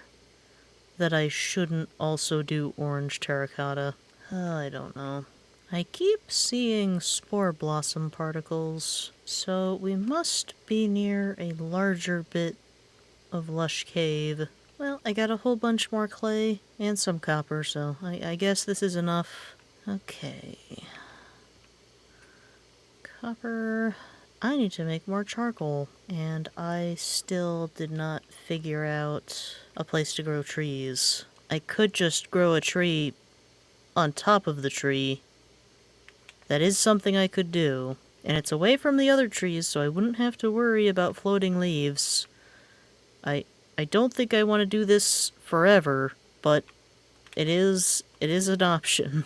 that I shouldn't also do orange terracotta. I don't know. I keep seeing spore blossom particles, so we must be near a larger bit of lush cave. Well, I got a whole bunch more clay and some copper, so I guess this is enough. Okay. Copper. I need to make more charcoal, and I still did not figure out a place to grow trees. I could just grow a tree on top of the tree. That is something I could do. And it's away from the other trees, so I wouldn't have to worry about floating leaves. I don't think I want to do this forever, but it is an option.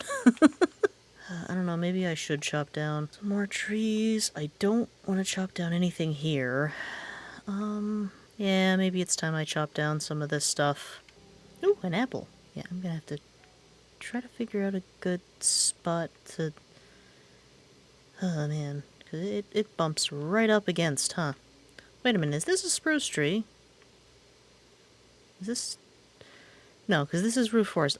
I don't know, maybe I should chop down some more trees. I don't want to chop down anything here. Yeah, maybe it's time I chop down some of this stuff. Ooh, an apple. Yeah, I'm gonna have to try to figure out a good spot to... Oh, man. 'Cause it bumps right up against, huh? Wait a minute, is this a spruce tree? Is this... No, because this is root forest.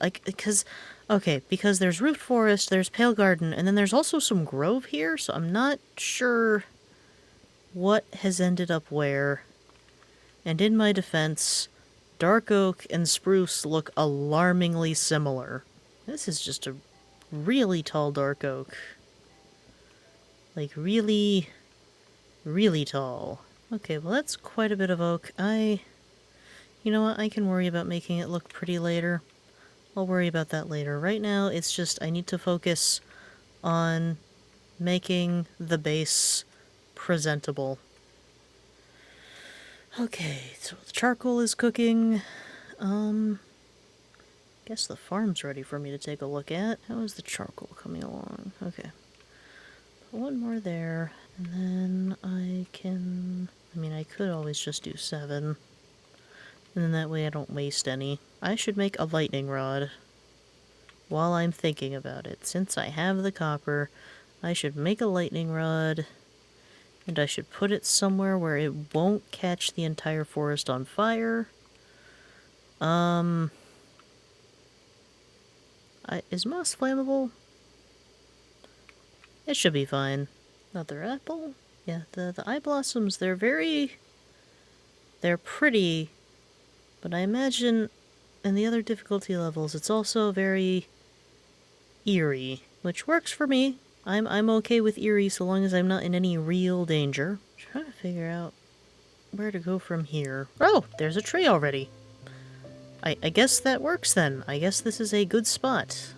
Okay, because there's root forest, there's pale garden, and then there's also some grove here, so I'm not sure what has ended up where. And in my defense, dark oak and spruce look alarmingly similar. This is just a really tall dark oak. Like, really, really tall. Okay, well that's quite a bit of oak. You know what, I can worry about making it look pretty later. I'll worry about that later. Right now, it's just I need to focus on making the base presentable. Okay, so the charcoal is cooking. Guess the farm's ready for me to take a look at. How is the charcoal coming along? Okay. Put one more there, and then I could always just do 7. And then that way I don't waste any. I should make a lightning rod. While I'm thinking about it, since I have the copper, I should make a lightning rod, and I should put it somewhere where it won't catch the entire forest on fire. Is moss flammable? It should be fine. Another apple? Yeah, the eyeblossoms, they're pretty, but I imagine in the other difficulty levels, it's also very eerie, which works for me. I'm okay with eerie so long as I'm not in any real danger. I'm trying to figure out where to go from here. Oh, there's a tree already. I guess that works then. I guess this is a good spot.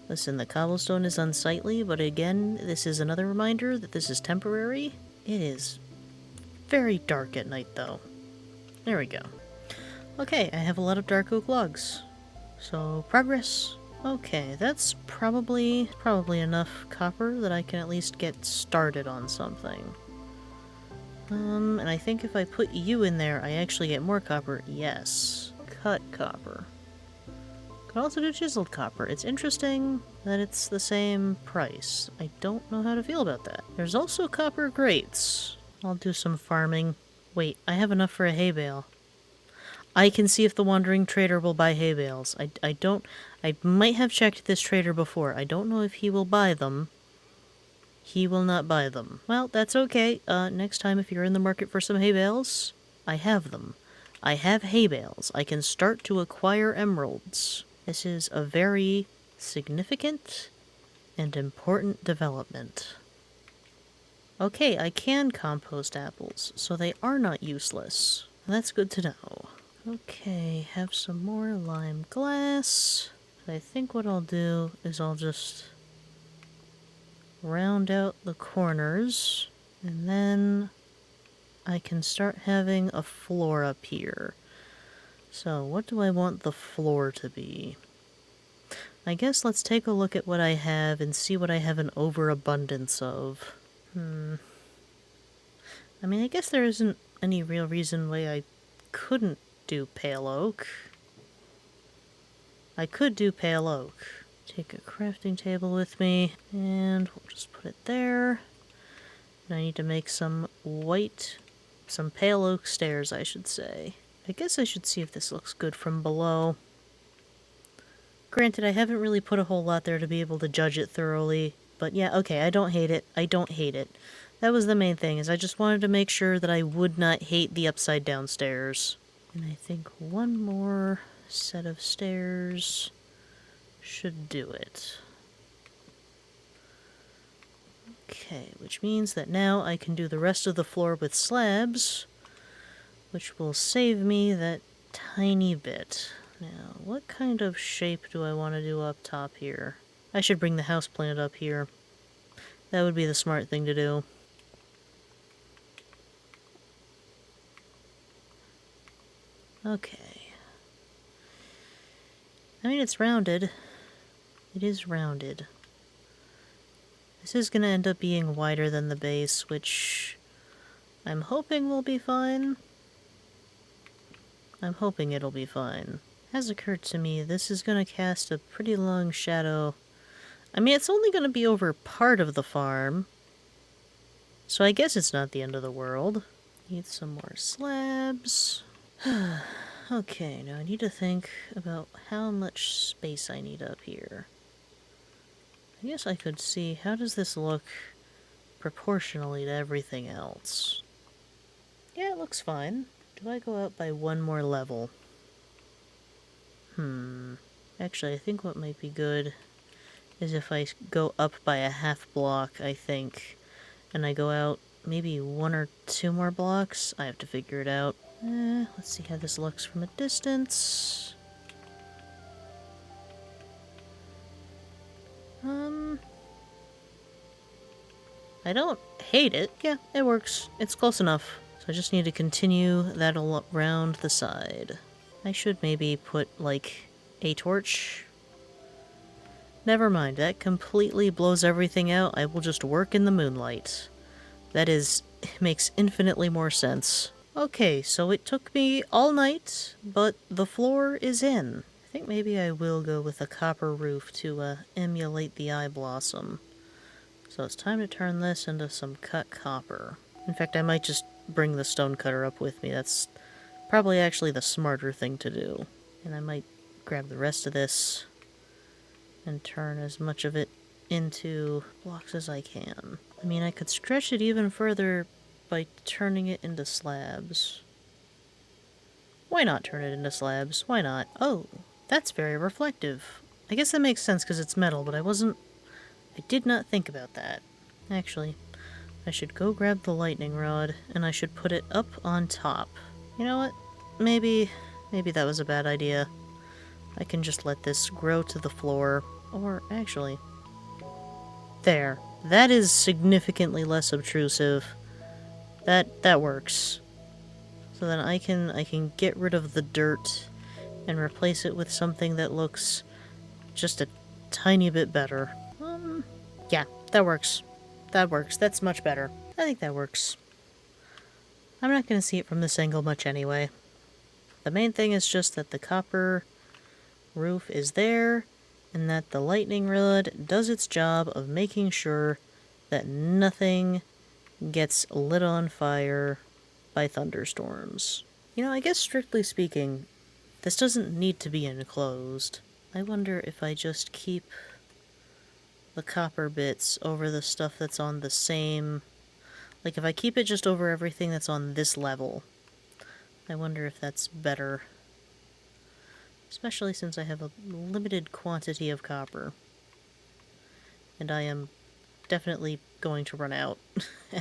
Listen, the cobblestone is unsightly, but again, this is another reminder that this is temporary. It is very dark at night, though. There we go. Okay, I have a lot of dark oak logs. So, progress. Okay, that's probably enough copper that I can at least get started on something. And I think if I put you in there, I actually get more copper. Yes. Cut copper. Could also do chiseled copper. It's interesting that it's the same price. I don't know how to feel about that. There's also copper grates. I'll do some farming. Wait, I have enough for a hay bale. I can see if the wandering trader will buy hay bales. I might have checked this trader before. I don't know if he will buy them. He will not buy them. Well, that's okay. Next time if you're in the market for some hay bales, I have them. I have hay bales. I can start to acquire emeralds. This is a very significant and important development. Okay, I can compost apples, so they are not useless. That's good to know. Okay, have some more lime glass. I think what I'll do is I'll just round out the corners, and then I can start having a floor up here. So what do I want the floor to be? I guess let's take a look at what I have and see what I have an overabundance of. I guess there isn't any real reason why I couldn't do pale oak. I could do pale oak. Take a crafting table with me, and we'll just put it there. And I need to make some pale oak stairs, I should say. I guess I should see if this looks good from below. Granted, I haven't really put a whole lot there to be able to judge it thoroughly, but yeah, okay, I don't hate it. I don't hate it. That was the main thing, is I just wanted to make sure that I would not hate the upside down stairs. And I think one more set of stairs should do it. Okay, which means that now I can do the rest of the floor with slabs, which will save me that tiny bit. Now, what kind of shape do I want to do up top here? I should bring the houseplant up here. That would be the smart thing to do. Okay. I mean, it's rounded. It is rounded. This is gonna end up being wider than the base, which I'm hoping will be fine. I'm hoping it'll be fine. Has occurred to me, this is gonna cast a pretty long shadow. I mean, it's only gonna be over part of the farm, so I guess it's not the end of the world. Need some more slabs. Okay, now I need to think about how much space I need up here. I guess I could see, how does this look proportionally to everything else? Yeah, it looks fine. Do I go out by one more level? Actually, I think what might be good is if I go up by a half block, I think, and I go out maybe 1 or 2 more blocks. I have to figure it out. Let's see how this looks from a distance. I don't hate it. Yeah, it works. It's close enough. So I just need to continue that around the side. I should maybe put, like, a torch. Never mind, that completely blows everything out. I will just work in the moonlight. That makes infinitely more sense. Okay, so it took me all night, but the floor is in. I think maybe I will go with a copper roof to emulate the Eyeblossom. So it's time to turn this into some cut copper. In fact, I might just bring the stone cutter up with me. That's probably actually the smarter thing to do. And I might grab the rest of this and turn as much of it into blocks as I can. I mean, I could stretch it even further by turning it into slabs. Why not turn it into slabs? Why not? Oh, that's very reflective. I guess that makes sense because it's metal, but I did not think about that. Actually, I should go grab the lightning rod, and I should put it up on top. You know what? Maybe that was a bad idea. I can just let this grow to the floor. Or, actually... There. That is significantly less obtrusive. That works. So then I can get rid of the dirt and replace it with something that looks just a tiny bit better. Yeah, that works. That works. That's much better. I think that works. I'm not going to see it from this angle much anyway. The main thing is just that the copper roof is there, and that the lightning rod does its job of making sure that nothing gets lit on fire by thunderstorms. You know, I guess strictly speaking, this doesn't need to be enclosed. I wonder if I just keep the copper bits over the stuff that's on the same... Like, if I keep it just over everything that's on this level, I wonder if that's better. Especially since I have a limited quantity of copper. And I am definitely going to run out,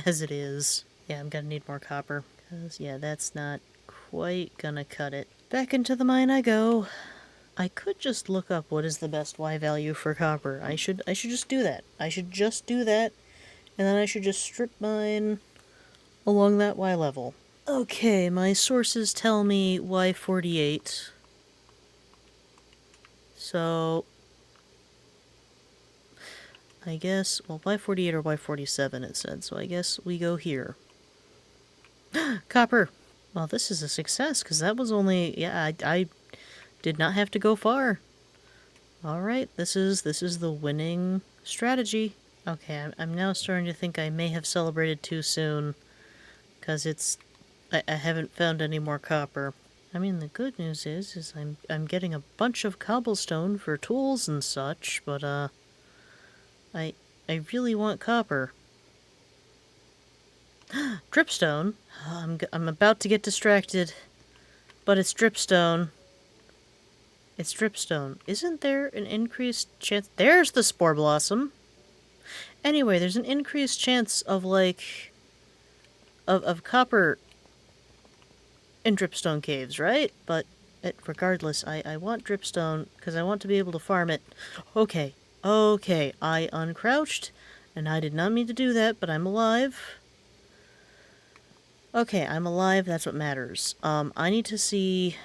as it is. Yeah, I'm gonna need more copper. Because, yeah, that's not quite gonna cut it. Back into the mine I go. I could just look up what is the best Y value for copper. I should just do that. I should just do that, and then I should just strip mine along that Y level. Okay, my sources tell me Y48. So, I guess, well, Y48 or Y47 it said, so I guess we go here. Copper! Well, this is a success, because that was only, yeah, I did not have to go far. Alright, this is the winning strategy. Okay, I'm now starting to think I may have celebrated too soon, because I haven't found any more copper. I mean, the good news is I'm getting a bunch of cobblestone for tools and such, but, I really want copper. Dripstone? I'm about to get distracted, but it's dripstone. It's dripstone. Isn't there an increased chance? There's the spore blossom! Anyway, there's an increased chance of, like, of copper in dripstone caves, right? But regardless, I want dripstone because I want to be able to farm it. Okay, I uncrouched, And I did not mean to do that, but I'm alive. Okay, I'm alive, that's what matters. I need to see...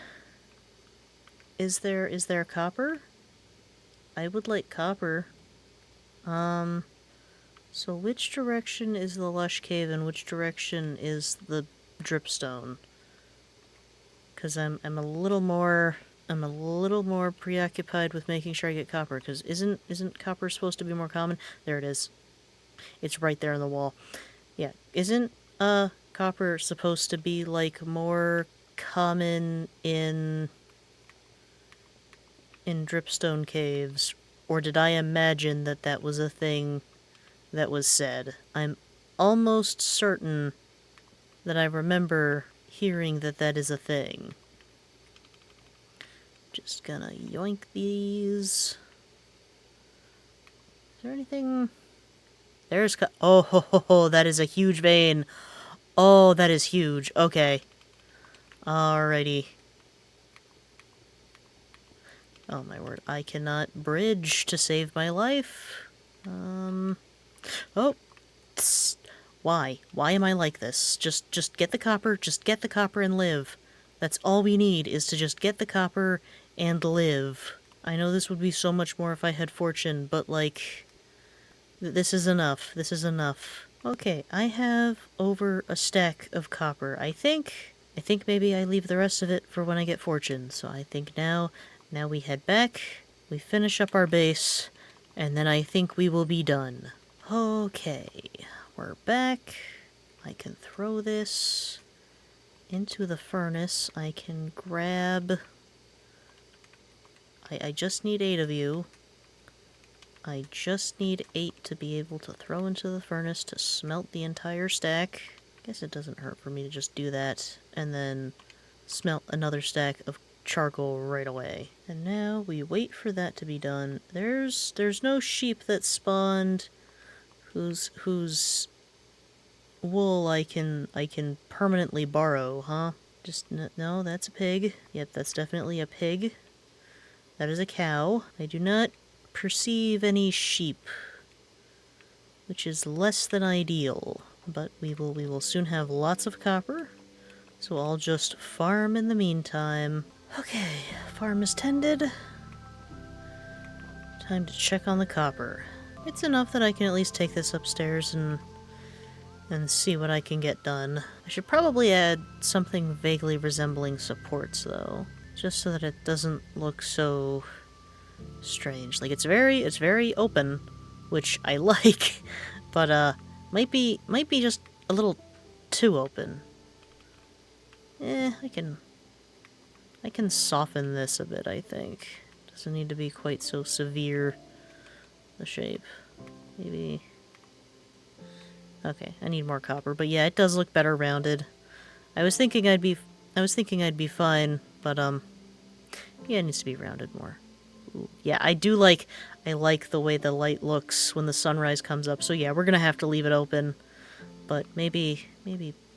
Is there copper? I would like copper. So which direction is the lush cave and which direction is the dripstone? Because I'm a little more preoccupied with making sure I get copper, because isn't copper supposed to be more common? There it is. It's right there on the wall. Yeah, isn't copper supposed to be like more common in dripstone caves, or did I imagine that that was a thing that was said? I'm almost certain that I remember hearing that that is a thing. Just gonna yoink these. Is there anything? There's oh ho ho ho, that is a huge vein. Oh, that is huge. Okay. Alrighty. Oh my word, I cannot bridge to save my life. Oh. Tss. Why? Why am I like this? Just get the copper, just get the copper and live. That's all we need, is to just get the copper and live. I know this would be so much more if I had fortune, but like... This is enough. This is enough. Okay, I have over a stack of copper. I think maybe I leave the rest of it for when I get fortune. So I think now we head back, we finish up our base, and then I think we will be done. Okay, we're back. I can throw this into the furnace. I can grab... I just need 8 of you. I just need 8 to be able to throw into the furnace to smelt the entire stack. Guess it doesn't hurt for me to just do that, and then smelt another stack of charcoal right away. And now we wait for that to be done. There's no sheep that spawned whose wool I can permanently borrow, huh? Just no, that's a pig. Yep, that's definitely a pig. That is a cow. I do not perceive any sheep, which is less than ideal, but we will soon have lots of copper, so I'll just farm in the meantime. Okay, farm is tended. Time to check on the copper. It's enough that I can at least take this upstairs and see what I can get done. I should probably add something vaguely resembling supports, though, just so that it doesn't look so strange. Like, it's very open, which I like, but might be just a little too open. I can soften this a bit, I think. Doesn't need to be quite so severe, the shape. Maybe... Okay, I need more copper, but yeah, it does look better rounded. I was thinking I'd be fine, but yeah, it needs to be rounded more. Ooh, yeah, I like the way the light looks when the sunrise comes up, so yeah, we're gonna have to leave it open. But maybe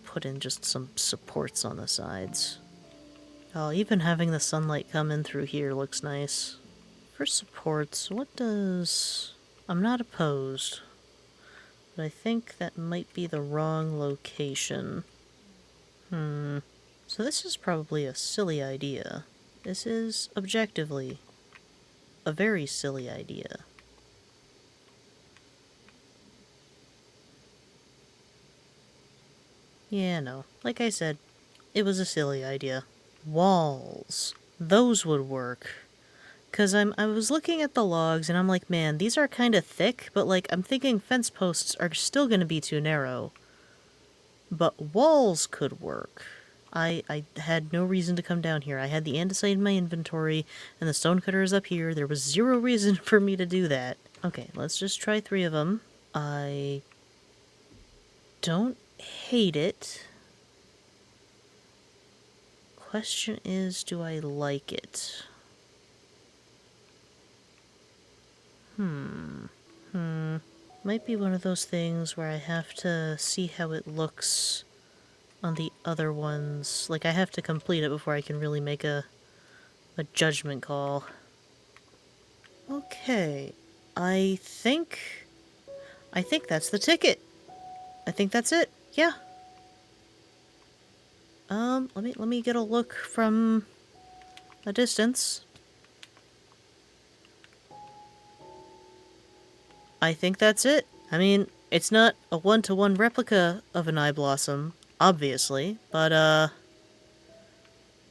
put in just some supports on the sides. Oh, even having the sunlight come in through here looks nice. For supports, what does... I'm not opposed, but I think that might be the wrong location. So this is probably a silly idea. This is, objectively, a very silly idea. Yeah, no. Like I said, it was a silly idea. Walls. Those would work. Because I was looking at the logs, and I'm like, man, these are kind of thick, but, like, I'm thinking fence posts are still going to be too narrow. But walls could work. I had no reason to come down here. I had the andesite in my inventory, and the stonecutter is up here. There was zero reason for me to do that. Okay, let's just try 3 of them. I don't hate it. Question is, do I like it? Might be one of those things where I have to see how it looks on the other ones. Like, I have to complete it before I can really make a judgment call. Okay, I think I think that's the ticket. I think that's it. Yeah. Let me get a look from a distance. I think that's it. I mean, it's not a one-to-one replica of an Eyeblossom, obviously, but, I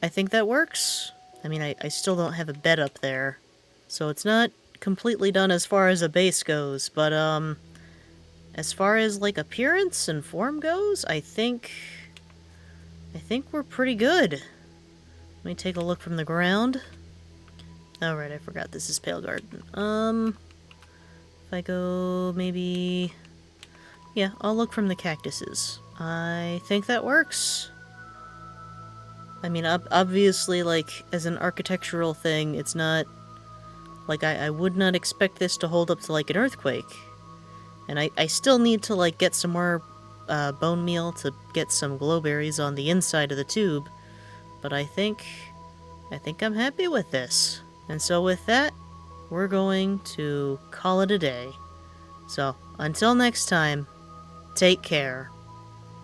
think that works. I mean, I still don't have a bed up there, so it's not completely done as far as a base goes, but, as far as, like, appearance and form goes, I think we're pretty good. Let me take a look from the ground. Oh, right, I forgot this is Pale Garden. If I go, maybe... Yeah, I'll look from the cactuses. I think that works. I mean, obviously, like, as an architectural thing, it's not... Like, I would not expect this to hold up to, like, an earthquake. And I still need to, like, get some more bone meal to get some glowberries on the inside of the tube. But I think I'm happy with this. And so with that, we're going to call it a day. So, until next time, take care.